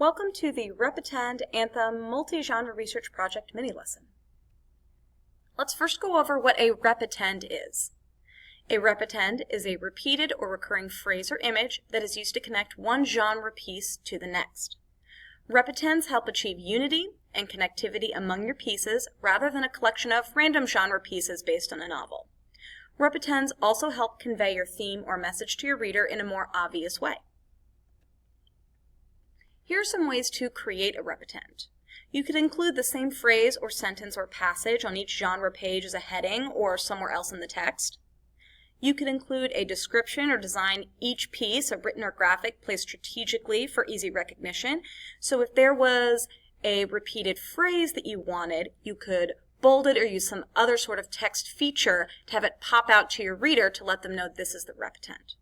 Welcome to the Repetend Anthem Multi-Genre Research Project mini-lesson. Let's first go over what a repetend is. A repetend is a repeated or recurring phrase or image that is used to connect one genre piece to the next. Repetends help achieve unity and connectivity among your pieces rather than a collection of random genre pieces based on a novel. Repetends also help convey your theme or message to your reader in a more obvious way. Here are some ways to create a repetend. You could include the same phrase or sentence or passage on each genre page as a heading or somewhere else in the text. You could include a description or design each piece, a written or graphic, placed strategically for easy recognition. So if there was a repeated phrase that you wanted, you could bold it or use some other sort of text feature to have it pop out to your reader to let them know this is the repetend.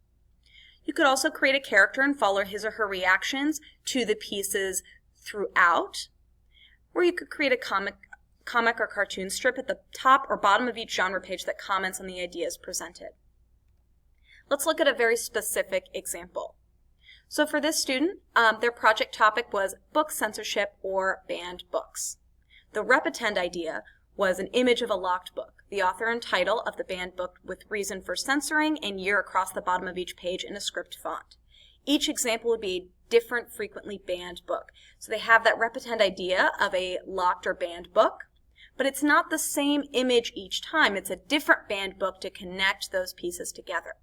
You could also create a character and follow his or her reactions to the pieces throughout, or you could create a comic or cartoon strip at the top or bottom of each genre page that comments on the ideas presented. Let's look at a very specific example. So for this student, their project topic was book censorship or banned books. The repetend idea was an image of a locked book, the author and title of the banned book with reason for censoring and year across the bottom of each page in a script font. Each example would be a different frequently banned book. So they have that repetend idea of a locked or banned book, but it's not the same image each time. It's a different banned book to connect those pieces together.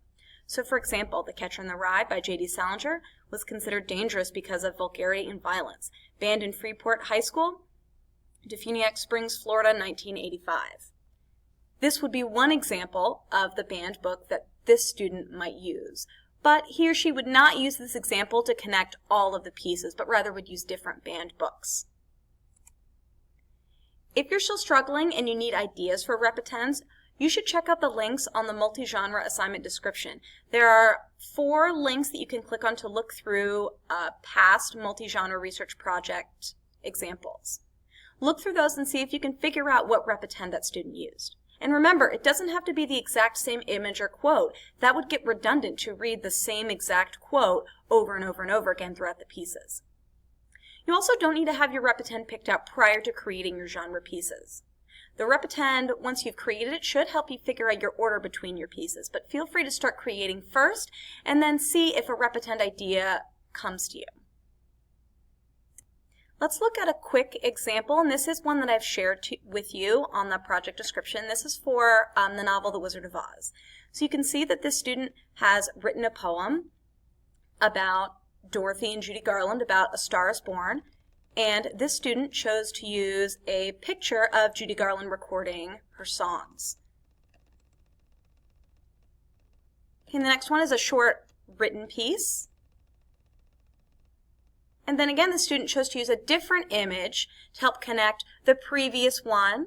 So for example, The Catcher in the Rye by J.D. Salinger was considered dangerous because of vulgarity and violence. Banned in Freeport High School, Defuniak Springs, Florida, 1985. This would be one example of the banned book that this student might use. But he or she would not use this example to connect all of the pieces, but rather would use different banned books. If you're still struggling and you need ideas for repetends, you should check out the links on the multi-genre assignment description. There are 4 links that you can click on to look through past multi-genre research project examples. Look through those and see if you can figure out what repetend that student used. And remember, it doesn't have to be the exact same image or quote. That would get redundant to read the same exact quote over and over and over again throughout the pieces. You also don't need to have your repetend picked out prior to creating your genre pieces. The repetend, once you've created it, should help you figure out your order between your pieces, but feel free to start creating first and then see if a repetend idea comes to you. Let's look at a quick example, and this is one that I've shared with you on the project description. This is for the novel The Wizard of Oz. So you can see that this student has written a poem about Dorothy and Judy Garland, about A Star is Born, and this student chose to use a picture of Judy Garland recording her songs. Okay, the next one is a short written piece. And then again, the student chose to use a different image to help connect the previous one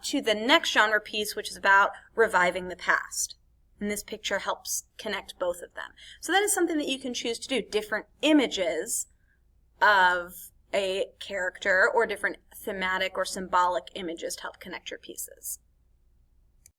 to the next genre piece, which is about reviving the past. And this picture helps connect both of them. So that is something that you can choose to do, different images of a character or different thematic or symbolic images to help connect your pieces.